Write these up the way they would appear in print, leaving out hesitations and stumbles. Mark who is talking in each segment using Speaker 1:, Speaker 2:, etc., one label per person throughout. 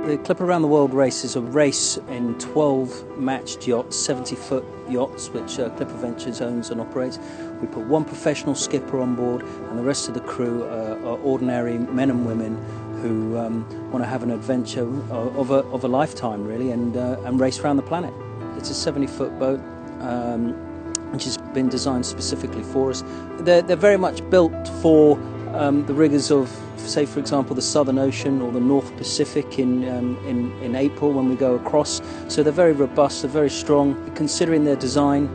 Speaker 1: The Clipper Around the World race is a race in 12 matched yachts, 70-foot yachts, which Clipper Ventures owns and operates. We put one professional skipper on board, and the rest of the crew are ordinary men and women who want to have an adventure of a lifetime, really, and race around the planet. It's a 70-foot boat, which has been designed specifically for us. They're very much built for the rigours of, say, for example, the Southern Ocean or the North Pacific in April when we go across. So they're very robust, they're very strong. Considering their design,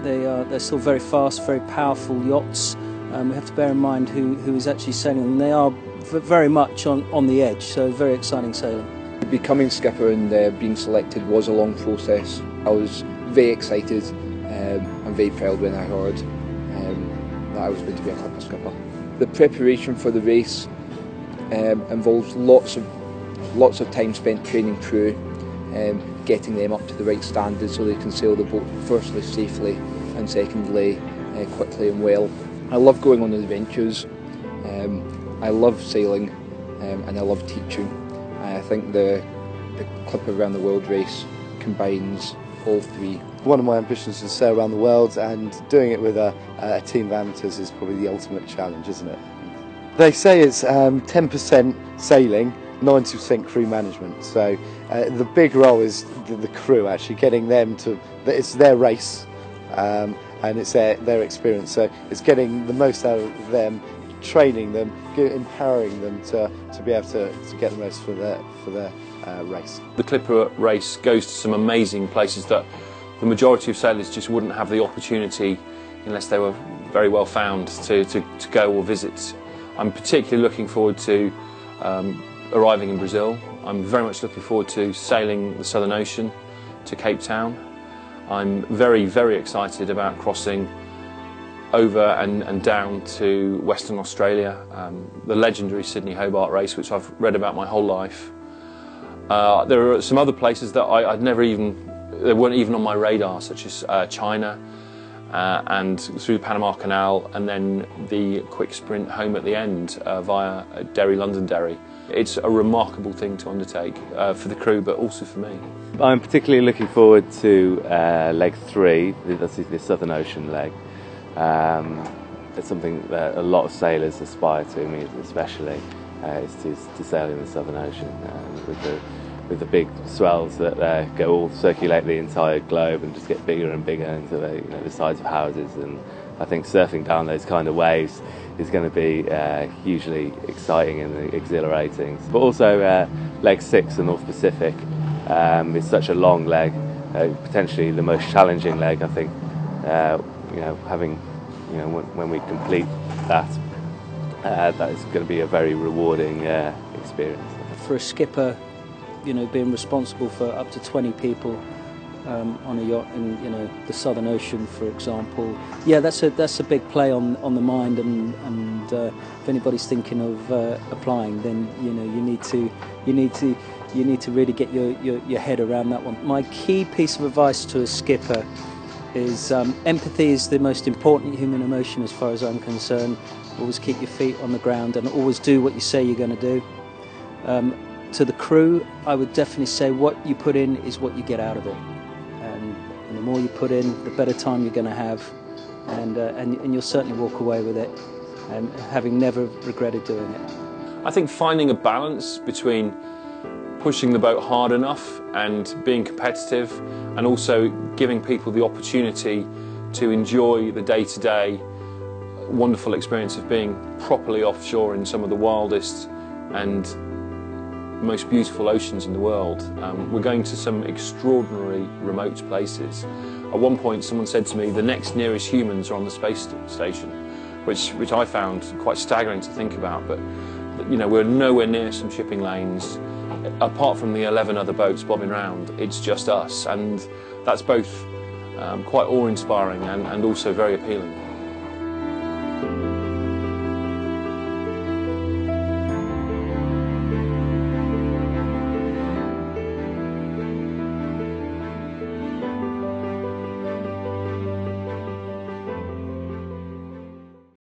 Speaker 1: they're still very fast, very powerful yachts. We have to bear in mind who is actually sailing them. They are very much on the edge, so very exciting sailing.
Speaker 2: Becoming skipper and being selected was a long process. I was very excited and very proud when I heard that I was going to be a Clipper skipper. The preparation for the race involves lots of time spent training crew, getting them up to the right standards so they can sail the boat firstly safely and secondly quickly and well. I love going on adventures, I love sailing and I love teaching. I think the Clipper Around the World race combines all three.
Speaker 3: One of my ambitions is to sail around the world, and doing it with a team of amateurs is probably the ultimate challenge, isn't it? They say it's 10% sailing, 90% crew management. So the big role is the crew, actually getting them to, it's their race and it's their experience. So it's getting the most out of them, training them, empowering them to be able to get the most for their race.
Speaker 4: The Clipper race goes to some amazing places that the majority of sailors just wouldn't have the opportunity, unless they were very well found, to go or visit. I'm particularly looking forward to arriving in Brazil. I'm very much looking forward to sailing the Southern Ocean to Cape Town. I'm very, very excited about crossing over and down to Western Australia, the legendary Sydney-Hobart race, which I've read about my whole life. There are some other places that they weren't even on my radar, such as China and through the Panama Canal, and then the quick sprint home at the end via Londonderry. It's a remarkable thing to undertake for the crew, but also for me.
Speaker 5: I'm particularly looking forward to leg 3, that's the Southern Ocean leg. It's something that a lot of sailors aspire to, me especially, is to sail in the Southern Ocean with the big swells that go all circulate the entire globe and just get bigger and bigger into the sides of houses. And I think surfing down those kind of waves is going to be hugely exciting and exhilarating. But also leg 6, the North Pacific, is such a long leg, potentially the most challenging leg. I think when we complete that, that is going to be a very rewarding experience.
Speaker 1: For a skipper, being responsible for up to 20 people on a yacht in the Southern Ocean, for example, yeah, that's a big play on the mind, and if anybody's thinking of applying, then you need to really get your head around that one. My key piece of advice to a skipper is empathy is the most important human emotion as far as I'm concerned. Always keep your feet on the ground and always do what you say you're going to do. To the crew, I would definitely say what you put in is what you get out of it. And the more you put in, the better time you're going to have, and you'll certainly walk away with it, and having never regretted doing it.
Speaker 4: I think finding a balance between pushing the boat hard enough and being competitive, and also giving people the opportunity to enjoy the day-to-day wonderful experience of being properly offshore in some of the wildest and most beautiful oceans in the world. We're going to some extraordinary remote places. At one point someone said to me, the next nearest humans are on the space station, which I found quite staggering to think about, but we're nowhere near some shipping lanes. Apart from the 11 other boats bobbing around, it's just us, and that's both quite awe-inspiring and also very appealing.